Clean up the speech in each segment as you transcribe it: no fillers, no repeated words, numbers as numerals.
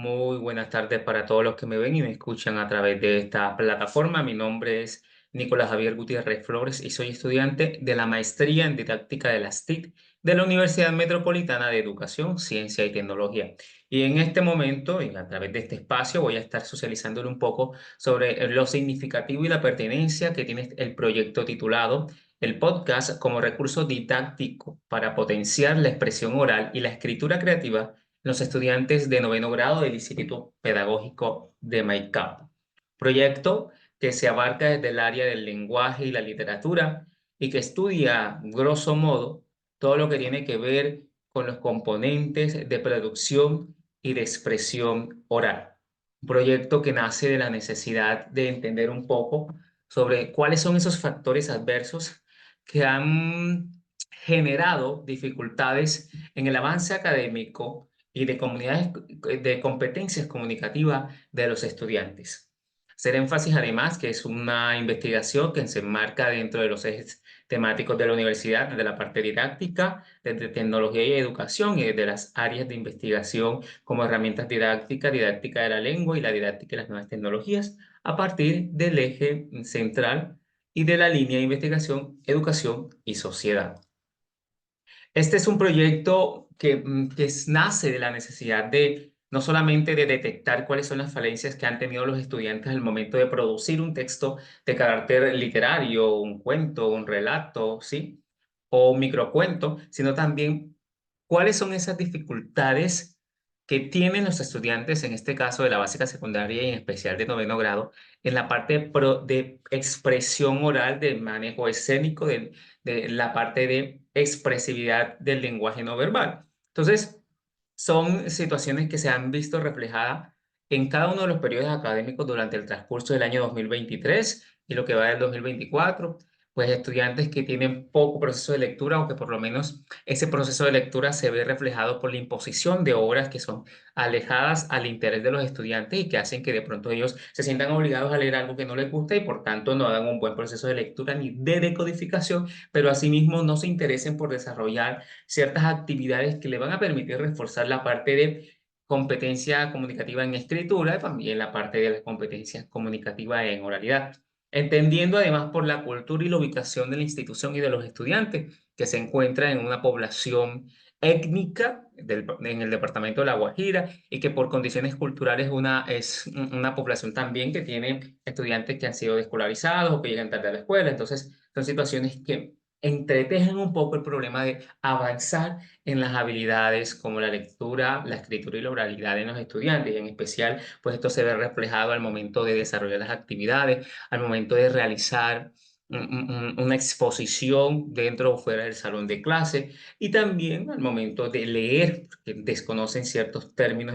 Muy buenas tardes para todos los que me ven y me escuchan a través de esta plataforma. Mi nombre es Nicolás Javier Gutiérrez Flores y soy estudiante de la maestría en didáctica de las TIC de la Universidad Metropolitana de Educación, Ciencia y Tecnología. Y en este momento, y a través de este espacio, voy a estar socializándole un poco sobre lo significativo y la pertinencia que tiene el proyecto titulado el podcast como recurso didáctico para potenciar la expresión oral y la escritura creativa los estudiantes de noveno grado del Instituto Pedagógico de Maicao. Proyecto que se abarca desde el área del lenguaje y la literatura y que estudia, grosso modo, todo lo que tiene que ver con los componentes de producción y de expresión oral. Un proyecto que nace de la necesidad de entender un poco sobre cuáles son esos factores adversos que han generado dificultades en el avance académico y de comunidades de competencias comunicativas de los estudiantes. Hacer énfasis además que es una investigación que se enmarca dentro de los ejes temáticos de la universidad, desde la parte didáctica, desde tecnología y educación y desde las áreas de investigación como herramientas didácticas, didáctica de la lengua y la didáctica de las nuevas tecnologías, a partir del eje central y de la línea de investigación, educación y sociedad. Este es un proyecto que nace de la necesidad de no solamente de detectar cuáles son las falencias que han tenido los estudiantes al momento de producir un texto de carácter literario, un cuento, un relato, ¿sí? O un microcuento, sino también cuáles son esas dificultades que tienen los estudiantes, en este caso de la básica secundaria y en especial de noveno grado, en la parte de expresión oral, de manejo escénico, de la parte de expresividad del lenguaje no verbal. Entonces, son situaciones que se han visto reflejadas en cada uno de los periodos académicos durante el transcurso del año 2023 y lo que va del 2024, pues estudiantes que tienen poco proceso de lectura o que por lo menos ese proceso de lectura se ve reflejado por la imposición de obras que son alejadas al interés de los estudiantes y que hacen que de pronto ellos se sientan obligados a leer algo que no les gusta y por tanto no hagan un buen proceso de lectura ni de decodificación, pero asimismo no se interesen por desarrollar ciertas actividades que le van a permitir reforzar la parte de competencia comunicativa en escritura y también la parte de las competencias comunicativas en oralidad. Entendiendo además por la cultura y la ubicación de la institución y de los estudiantes, que se encuentra en una población étnica en el departamento de La Guajira y que por condiciones culturales es una población también que tiene estudiantes que han sido descolarizados o que llegan tarde a la escuela. Entonces, son situaciones que entretejen un poco el problema de avanzar en las habilidades como la lectura, la escritura y la oralidad en los estudiantes. Y en especial, pues esto se ve reflejado al momento de desarrollar las actividades, al momento de realizar una exposición dentro o fuera del salón de clase y también al momento de leer, porque desconocen ciertos términos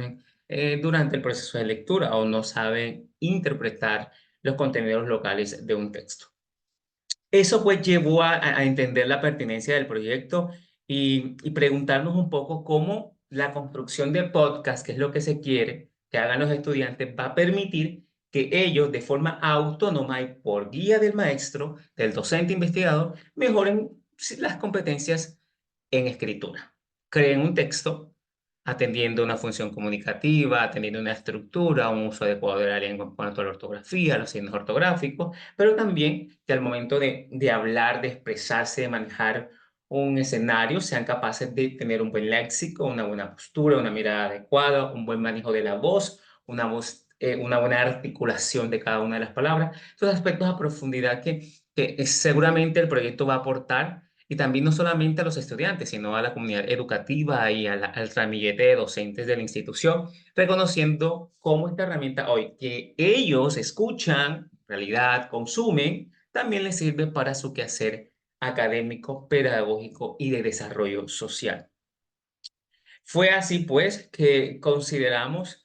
durante el proceso de lectura o no saben interpretar los contenidos locales de un texto. Eso pues llevó a entender la pertinencia del proyecto y preguntarnos un poco cómo la construcción de podcast, que es lo que se quiere que hagan los estudiantes, va a permitir que ellos de forma autónoma y por guía del maestro, del docente investigador, mejoren las competencias en escritura. Creen un texto atendiendo una función comunicativa, atendiendo una estructura, un uso adecuado de la lengua en cuanto a la ortografía, los signos ortográficos, pero también que al momento de hablar, de expresarse, de manejar un escenario, sean capaces de tener un buen léxico, una buena postura, una mirada adecuada, un buen manejo de la voz, una buena articulación de cada una de las palabras. Esos aspectos a profundidad que seguramente el proyecto va a aportar y también no solamente a los estudiantes, sino a la comunidad educativa y al ramillete de docentes de la institución, reconociendo cómo esta herramienta hoy que ellos escuchan, en realidad consumen, también les sirve para su quehacer académico, pedagógico y de desarrollo social. Fue así, pues, que consideramos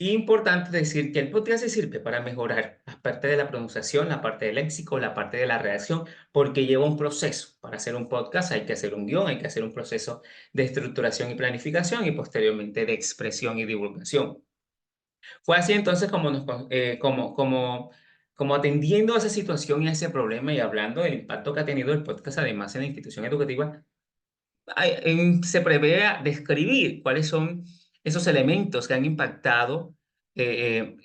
importante decir que el podcast se sirve para mejorar la parte de la pronunciación, la parte del léxico, la parte de la redacción, porque lleva un proceso. Para hacer un podcast hay que hacer un guión, hay que hacer un proceso de estructuración y planificación y posteriormente de expresión y divulgación. Fue así entonces como atendiendo a esa situación y a ese problema y hablando del impacto que ha tenido el podcast además en la institución educativa, se prevé a describir cuáles son esos elementos que han impactado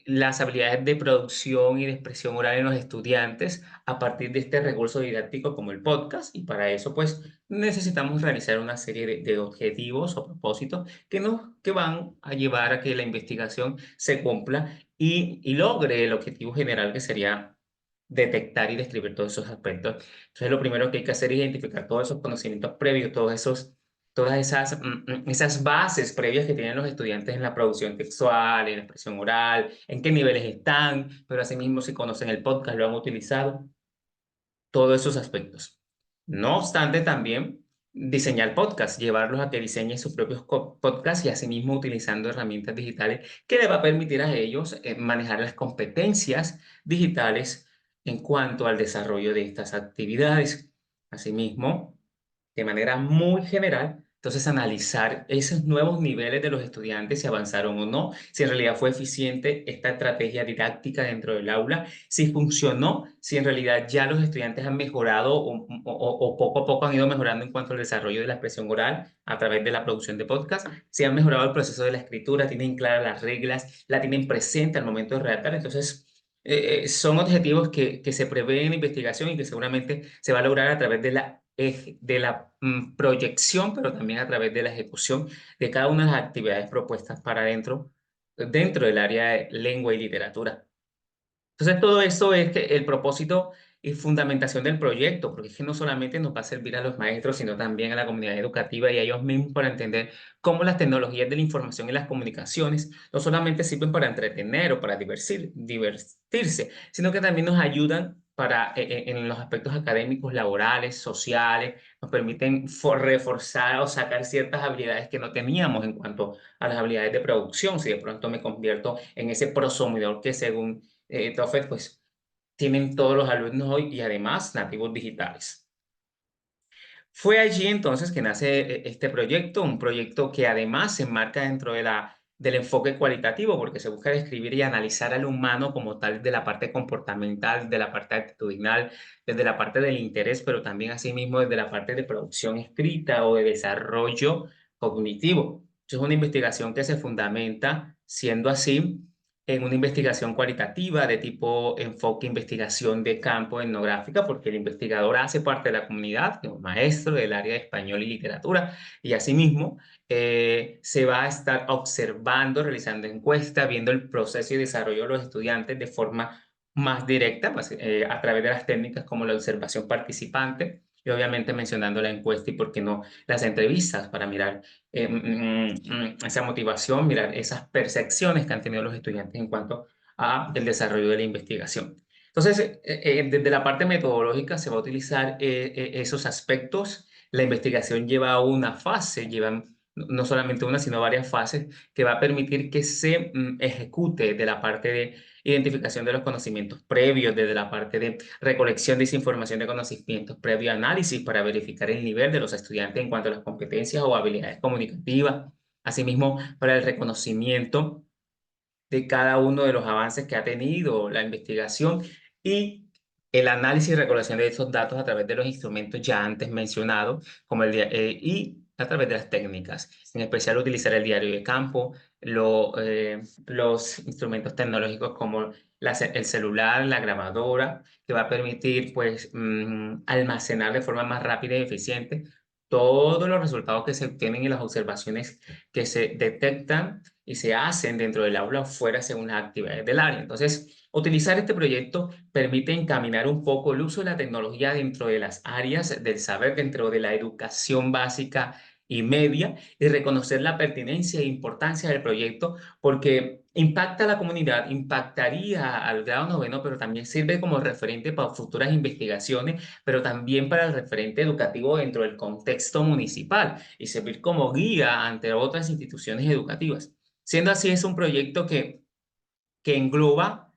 las habilidades de producción y de expresión oral en los estudiantes a partir de este recurso didáctico como el podcast. Y para eso, pues, necesitamos realizar una serie de objetivos o propósitos que van a llevar a que la investigación se cumpla y logre el objetivo general que sería detectar y describir todos esos aspectos. Entonces, lo primero que hay que hacer es identificar todos esos conocimientos previos, todas esas bases previas que tienen los estudiantes en la producción textual, en la expresión oral, en qué niveles están, pero asimismo si conocen el podcast, lo han utilizado, todos esos aspectos. No obstante, también diseñar podcasts, llevarlos a que diseñen sus propios podcasts y asimismo utilizando herramientas digitales que les va a permitir a ellos manejar las competencias digitales en cuanto al desarrollo de estas actividades. Asimismo, de manera muy general, entonces analizar esos nuevos niveles de los estudiantes, si avanzaron o no, si en realidad fue eficiente esta estrategia didáctica dentro del aula, si funcionó, si en realidad ya los estudiantes han mejorado o poco a poco han ido mejorando en cuanto al desarrollo de la expresión oral a través de la producción de podcast, si han mejorado el proceso de la escritura, tienen claras las reglas, la tienen presente al momento de redactar. Entonces, son objetivos que se prevén en la investigación y que seguramente se va a lograr a través de la proyección, pero también a través de la ejecución de cada una de las actividades propuestas para dentro del área de lengua y literatura. Entonces, todo esto es que el propósito y fundamentación del proyecto, porque es que no solamente nos va a servir a los maestros, sino también a la comunidad educativa y a ellos mismos para entender cómo las tecnologías de la información y las comunicaciones no solamente sirven para entretener o para divertirse, sino que también nos ayudan en los aspectos académicos, laborales, sociales, nos permiten reforzar o sacar ciertas habilidades que no teníamos en cuanto a las habilidades de producción. Si de pronto me convierto en ese prosumidor que según Tophet, pues tienen todos los alumnos hoy y además nativos digitales. Fue allí entonces que nace este proyecto, un proyecto que además se enmarca dentro del enfoque cualitativo, porque se busca describir y analizar al humano como tal de la parte comportamental, de la parte actitudinal, desde la parte del interés, pero también asimismo desde la parte de producción escrita o de desarrollo cognitivo. Es una investigación que se fundamenta, siendo así, en una investigación cualitativa de tipo enfoque investigación de campo etnográfica, porque el investigador hace parte de la comunidad, es un maestro del área de español y literatura, y asimismo se va a estar observando, realizando encuestas, viendo el proceso y desarrollo de los estudiantes de forma más directa, a través de las técnicas como la observación participante, y obviamente mencionando la encuesta y, por qué no, las entrevistas para mirar esa motivación, mirar esas percepciones que han tenido los estudiantes en cuanto a el desarrollo de la investigación. Entonces, desde la parte metodológica se va a utilizar esos aspectos. La investigación lleva una fase, llevan no solamente una, sino varias fases que va a permitir que se ejecute de la parte de identificación de los conocimientos previos, desde la parte de recolección de esa información de conocimientos previo análisis para verificar el nivel de los estudiantes en cuanto a las competencias o habilidades comunicativas, asimismo para el reconocimiento de cada uno de los avances que ha tenido la investigación y el análisis y recolección de esos datos a través de los instrumentos ya antes mencionados, y a través de las técnicas, en especial utilizar el diario de campo, los instrumentos tecnológicos como el celular, la grabadora, que va a permitir pues, almacenar de forma más rápida y eficiente todos los resultados que se obtienen y las observaciones que se detectan y se hacen dentro del aula o fuera según las actividades del área. Entonces, utilizar este proyecto permite encaminar un poco el uso de la tecnología dentro de las áreas del saber, dentro de la educación básica y media, y reconocer la pertinencia e importancia del proyecto porque impacta a la comunidad, impactaría al grado noveno, pero también sirve como referente para futuras investigaciones, pero también para el referente educativo dentro del contexto municipal y servir como guía ante otras instituciones educativas. Siendo así, es un proyecto que engloba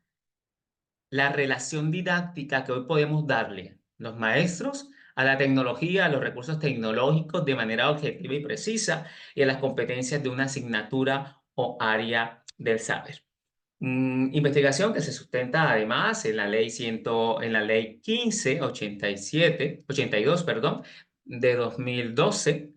la relación didáctica que hoy podemos darle los maestros a la tecnología, a los recursos tecnológicos de manera objetiva y precisa y a las competencias de una asignatura o área del saber. Investigación que se sustenta además en la ley 1587, 82, perdón, de 2012,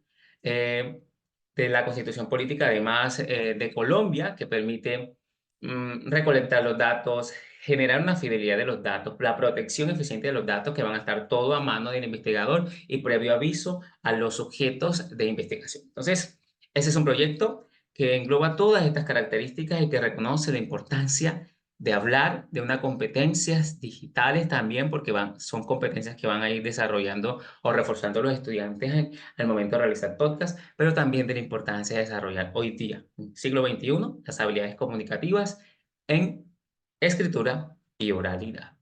de la Constitución Política, además de Colombia, que permite recolectar los datos, generar una fidelidad de los datos, la protección eficiente de los datos que van a estar todo a mano del investigador y previo aviso a los sujetos de investigación. Entonces, ese es un proyecto que engloba todas estas características y que reconoce la importancia de hablar de unas competencias digitales también, porque son competencias que van a ir desarrollando o reforzando los estudiantes al momento de realizar podcast, pero también de la importancia de desarrollar hoy día, en siglo XXI, las habilidades comunicativas en escritura y oralidad.